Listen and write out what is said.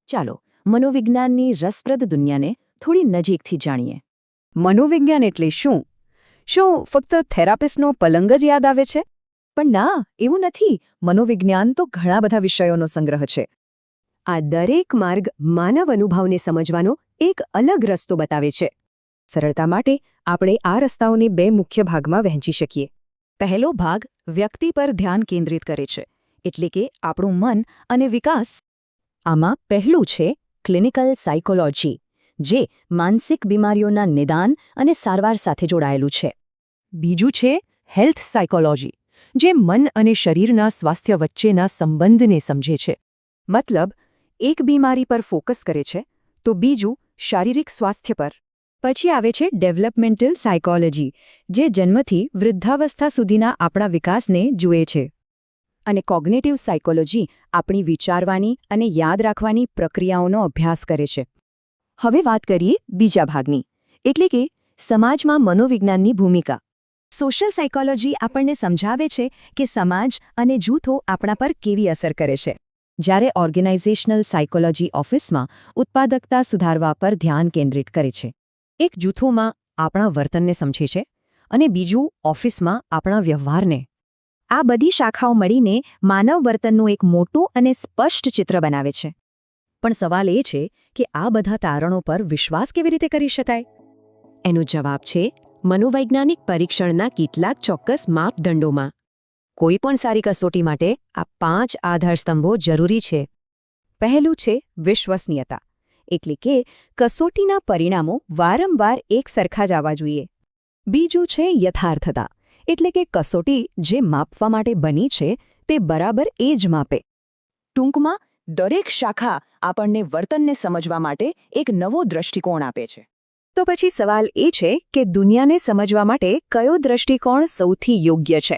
ચાલો મનોવિજ્ઞાનની રસપ્રદ દુનિયાને થોડી નજીકથી જાણીએ. મનોવિજ્ઞાન એટલે શું? શું ફક્ત થેરાપિસ્ટનો પલંગ જ યાદ આવે છે? પણ ના, એવું નથી. મનોવિજ્ઞાન તો ઘણા બધા વિષયોનો સંગ્રહ છે. આ દરેક માર્ગ માનવ અનુભવને સમજવાનો એક અલગ રસ્તો બતાવે છે. સરળતા માટે આપણે આ રસ્તાઓને બે મુખ્ય ભાગમાં વહેંચી શકીએ. પહેલો ભાગ વ્યક્તિ પર ધ્યાન કેન્દ્રિત કરે છે, એટલે કે આપણું મન અને વિકાસ. આમાં પહેલું છે ક્લિનિકલ સાયકોલોજી, જે માનસિક બીમારીઓના નિદાન અને સારવાર સાથે જોડાયેલું છે. બીજું છે હેલ્થ સાયકોલોજી, જે મન અને શરીરના સ્વાસ્થ્ય વચ્ચેના સંબંધને સમજે છે. મતલબ, એક બીમારી પર ફોકસ કરે છે તો બીજું શારીરિક સ્વાસ્થ્ય પર. પછી આવે છે ડેવલપમેન્ટલ સાયકોલોજી, જે જન્મથી વૃદ્ધાવસ્થા સુધીના આપણા વિકાસને જુએ છે. અને કોગ્નેટિવ સાયકોલોજી આપણી વિચારવાની અને યાદ રાખવાની પ્રક્રિયાઓનો અભ્યાસ કરે છે. હવે વાત કરીએ બીજા ભાગની, એટલે કે સમાજમાં મનોવિજ્ઞાનની ભૂમિકા. સોશિયલ સાયકોલોજી આપણને સમજાવે છે કે સમાજ અને જૂથો આપણા પર કેવી અસર કરે છે. જ્યારે ઓર્ગેનાઇઝેશનલ સાયકોલોજી ઓફિસમાં ઉત્પાદકતા સુધારવા પર ધ્યાન કેન્દ્રિત કરે છે. એક જૂથોમાં આપણા વર્તનને સમજે છે અને બીજું ઓફિસમાં આપણા વ્યવહારને. આ બધી શાખાઓ મળીને માનવ વર્તનનું એક મોટું અને સ્પષ્ટ ચિત્ર બનાવે છે. પણ સવાલ એ છે કે આ બધા તારણો પર વિશ્વાસ કેવી રીતે કરી શકાય? એનો જવાબ છે મનોવૈજ્ઞાનિક પરીક્ષણના કેટલાક ચોક્કસ માપદંડોમાં. કોઈ પણ સારી કસોટી માટે આ 5 આધારસ્તંભો જરૂરી છે. પહેલું છે વિશ્વસનીયતા, એટલે કે કસોટીના પરિણામો વારંવાર એક સરખા જ આવવા જોઈએ. બીજું છે યથાર્થતા, એટલે કે કસોટી જે માપવા માટે બની છે તે બરાબર એ જ માપે. ટૂંકમાં, દરેક શાખા આપણને વર્તનને સમજવા માટે એક નવો દૃષ્ટિકોણ આપે છે. તો પછી સવાલ એ છે કે દુનિયાને સમજવા માટે કયો દૃષ્ટિકોણ સૌથી યોગ્ય છે?